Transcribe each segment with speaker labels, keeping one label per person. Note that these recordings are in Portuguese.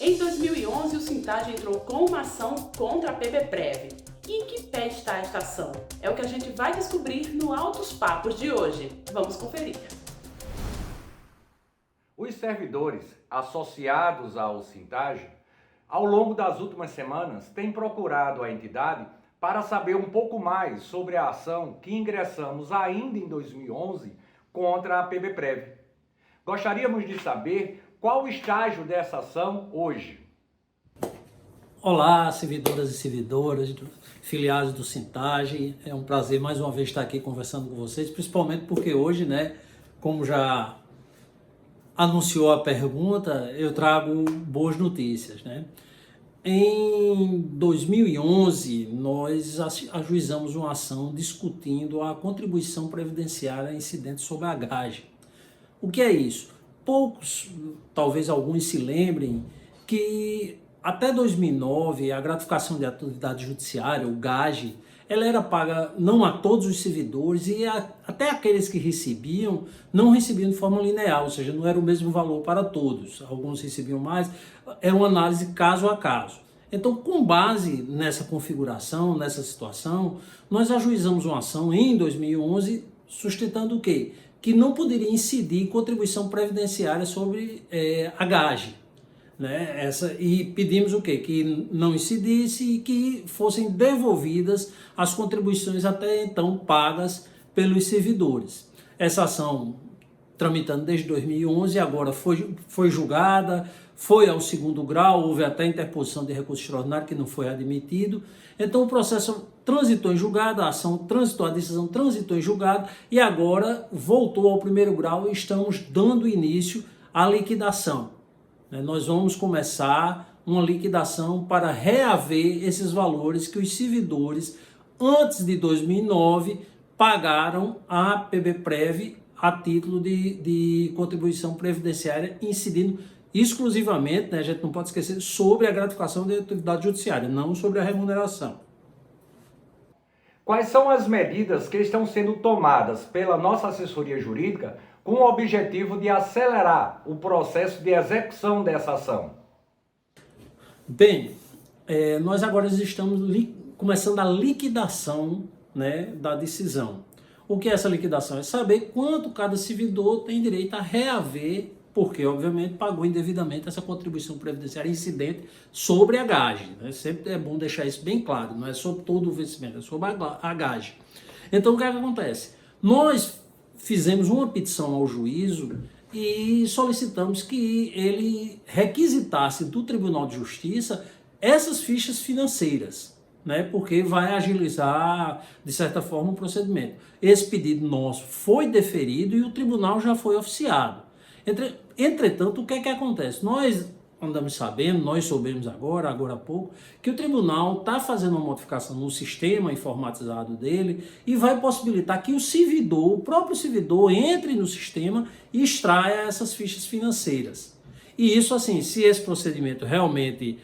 Speaker 1: Em 2011, o Sintag entrou com uma ação contra a PBPrev. E em que pé está esta ação? É o que a gente vai descobrir no Altos Papos de hoje. Vamos conferir.
Speaker 2: Os servidores associados ao Sintag, ao longo das últimas semanas, têm procurado a entidade para saber um pouco mais sobre a ação que ingressamos ainda em 2011 contra a PBPrev. Gostaríamos de saber qual o estágio dessa ação hoje.
Speaker 3: Olá, servidoras e servidoras, filiados do Sintag. É um prazer mais uma vez estar aqui conversando com vocês, principalmente porque hoje, como já anunciou a pergunta, eu trago boas notícias, Em 2011, nós ajuizamos uma ação discutindo a contribuição previdenciária incidente sobre a gage. O que é isso? Poucos, talvez alguns se lembrem, que até 2009 a gratificação de atividade judiciária, o gage, ela era paga não a todos os servidores e até aqueles que recebiam, não recebiam de forma linear, ou seja, não era o mesmo valor para todos. Alguns recebiam mais, era uma análise caso a caso. Então, com base nessa configuração, nessa situação, nós ajuizamos uma ação em 2011 sustentando o quê? Que não poderia incidir contribuição previdenciária sobre a gage. E pedimos o quê? Que não incidisse e que fossem devolvidas as contribuições até então pagas pelos servidores. Essa ação, tramitando desde 2011, agora foi julgada, foi ao segundo grau, houve até interposição de recurso extraordinário que não foi admitido. Então o processo transitou em julgado, a ação transitou, a decisão transitou em julgado e agora voltou ao primeiro grau e estamos dando início à liquidação. Nós vamos começar uma liquidação para reaver esses valores que os servidores, antes de 2009, pagaram à PBPrev a título de contribuição previdenciária, incidindo exclusivamente, a gente não pode esquecer, sobre a gratificação da atividade judiciária, não sobre a remuneração.
Speaker 2: Quais são as medidas que estão sendo tomadas pela nossa assessoria jurídica com o objetivo de acelerar o processo de execução dessa ação?
Speaker 3: Bem, nós agora estamos começando a liquidação da decisão. O que é essa liquidação? É saber quanto cada servidor tem direito a reaver, porque, obviamente, pagou indevidamente essa contribuição previdenciária incidente sobre a gage. Sempre é bom deixar isso bem claro, não é sobre todo o vencimento, é sobre a gage. Então, o que é que acontece? Nós fizemos uma petição ao juízo e solicitamos que ele requisitasse do Tribunal de Justiça essas fichas financeiras, porque vai agilizar, de certa forma, o procedimento. Esse pedido nosso foi deferido e o tribunal já foi oficiado. Entretanto, o que é que acontece? Nós andamos sabendo, nós soubemos agora há pouco, que o tribunal está fazendo uma modificação no sistema informatizado dele e vai possibilitar que o próprio servidor, entre no sistema e extraia essas fichas financeiras. E isso, assim, se esse procedimento realmente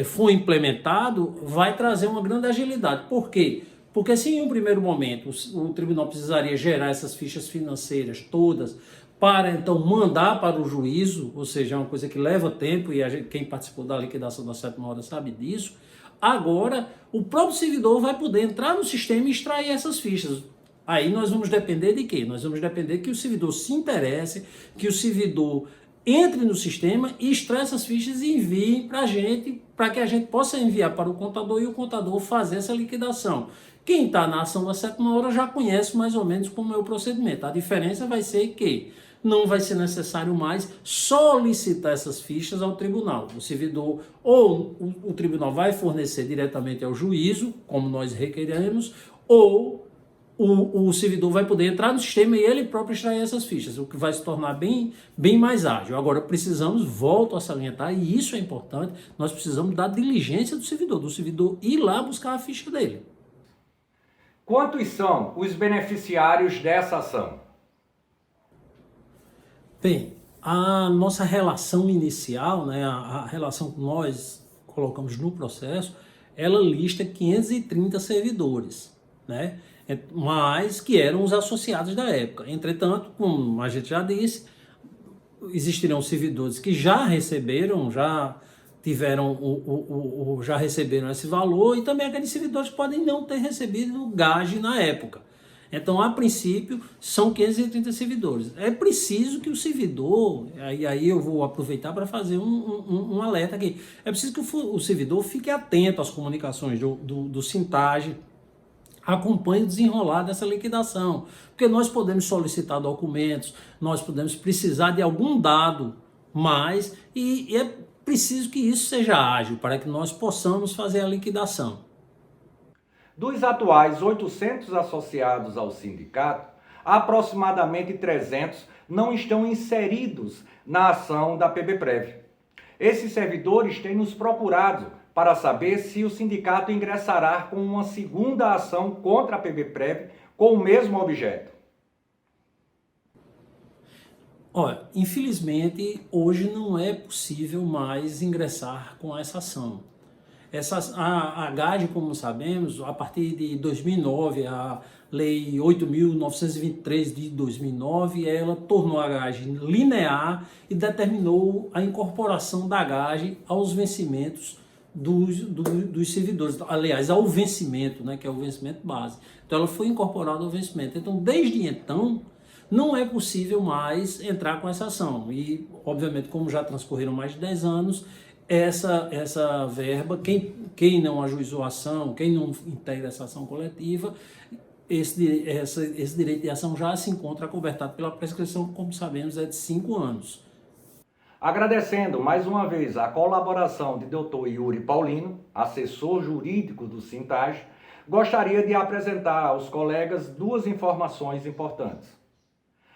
Speaker 3: for implementado, vai trazer uma grande agilidade. Por quê? Porque se em um primeiro momento o tribunal precisaria gerar essas fichas financeiras todas para então mandar para o juízo, ou seja, é uma coisa que leva tempo e quem participou da liquidação da 7ª hora sabe disso, agora o próprio servidor vai poder entrar no sistema e extrair essas fichas. Aí nós vamos depender de quê? Nós vamos depender que o servidor se interesse, que o servidor entre no sistema e extraia essas fichas e envie para a gente, para que a gente possa enviar para o contador e o contador fazer essa liquidação. Quem está na ação da 7ª hora já conhece mais ou menos como é o procedimento. A diferença vai ser que não vai ser necessário mais solicitar essas fichas ao tribunal. O servidor ou o tribunal vai fornecer diretamente ao juízo, como nós requeremos, ou o servidor vai poder entrar no sistema e ele próprio extrair essas fichas, o que vai se tornar bem mais ágil. Agora precisamos, volto a salientar, e isso é importante, nós precisamos da diligência do servidor ir lá buscar a ficha dele.
Speaker 2: Quantos são os beneficiários dessa ação?
Speaker 3: Bem, a nossa relação inicial, a relação que nós colocamos no processo, ela lista 530 servidores, mas que eram os associados da época. Entretanto, como a gente já disse, existirão servidores que já receberam, já tiveram já receberam esse valor, e também aqueles servidores que podem não ter recebido o GAG na época. Então, a princípio, são 530 servidores. É preciso que o servidor, aí eu vou aproveitar para fazer um alerta aqui, é preciso que o servidor fique atento às comunicações do Sintag, acompanhe o desenrolar dessa liquidação, porque nós podemos solicitar documentos, nós podemos precisar de algum dado mais, e é preciso que isso seja ágil para que nós possamos fazer a liquidação.
Speaker 2: Dos atuais 800 associados ao sindicato, aproximadamente 300 não estão inseridos na ação da PBPrev. Esses servidores têm nos procurado para saber se o sindicato ingressará com uma segunda ação contra a PBPrev com o mesmo objeto.
Speaker 3: Olha, infelizmente, hoje não é possível mais ingressar com essa ação. A GAD, como sabemos, a partir de 2009, a Lei 8.923 de 2009, ela tornou a GAD linear e determinou a incorporação da GAD aos vencimentos dos servidores, aliás, ao vencimento, né, que é o vencimento base. Então, ela foi incorporada ao vencimento. Então, desde então, não é possível mais entrar com essa ação. E, obviamente, como já transcorreram mais de 10 anos, essa verba, quem não ajuizou a ação, quem não integra essa ação coletiva, esse direito de ação já se encontra cobertado pela prescrição, como sabemos, é de 5 anos.
Speaker 2: Agradecendo mais uma vez a colaboração de Dr. Yuri Paulino, assessor jurídico do Sintag, gostaria de apresentar aos colegas 2 informações importantes.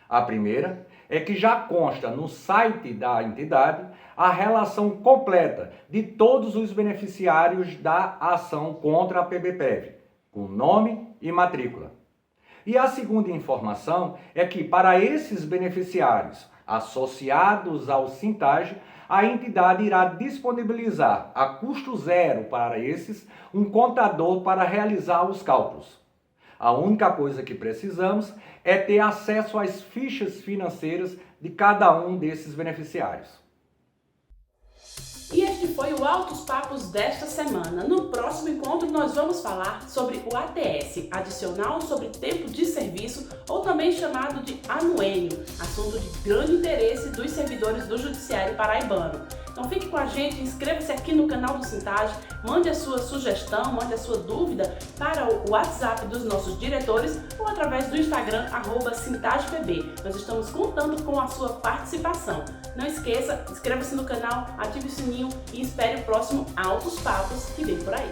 Speaker 2: A primeira é que já consta no site da entidade a relação completa de todos os beneficiários da ação contra a PBPrev, com nome e matrícula. E a segunda informação é que, para esses beneficiários associados ao Sintag, a entidade irá disponibilizar a custo zero para esses um contador para realizar os cálculos. A única coisa que precisamos é ter acesso às fichas financeiras de cada um desses beneficiários.
Speaker 1: E este foi o Altos Papos desta semana. No próximo encontro nós vamos falar sobre o ATS, Adicional sobre Tempo de Serviço, ou também chamado de anuênio, assunto de grande interesse dos servidores do Judiciário paraibano. Então fique com a gente, inscreva-se aqui no canal do Sintag, mande a sua sugestão, mande a sua dúvida para o WhatsApp dos nossos diretores ou através do Instagram, @SintagPB. Nós estamos contando com a sua participação. Não esqueça, inscreva-se no canal, ative o sininho e espere o próximo Altos Papos que vem por aí.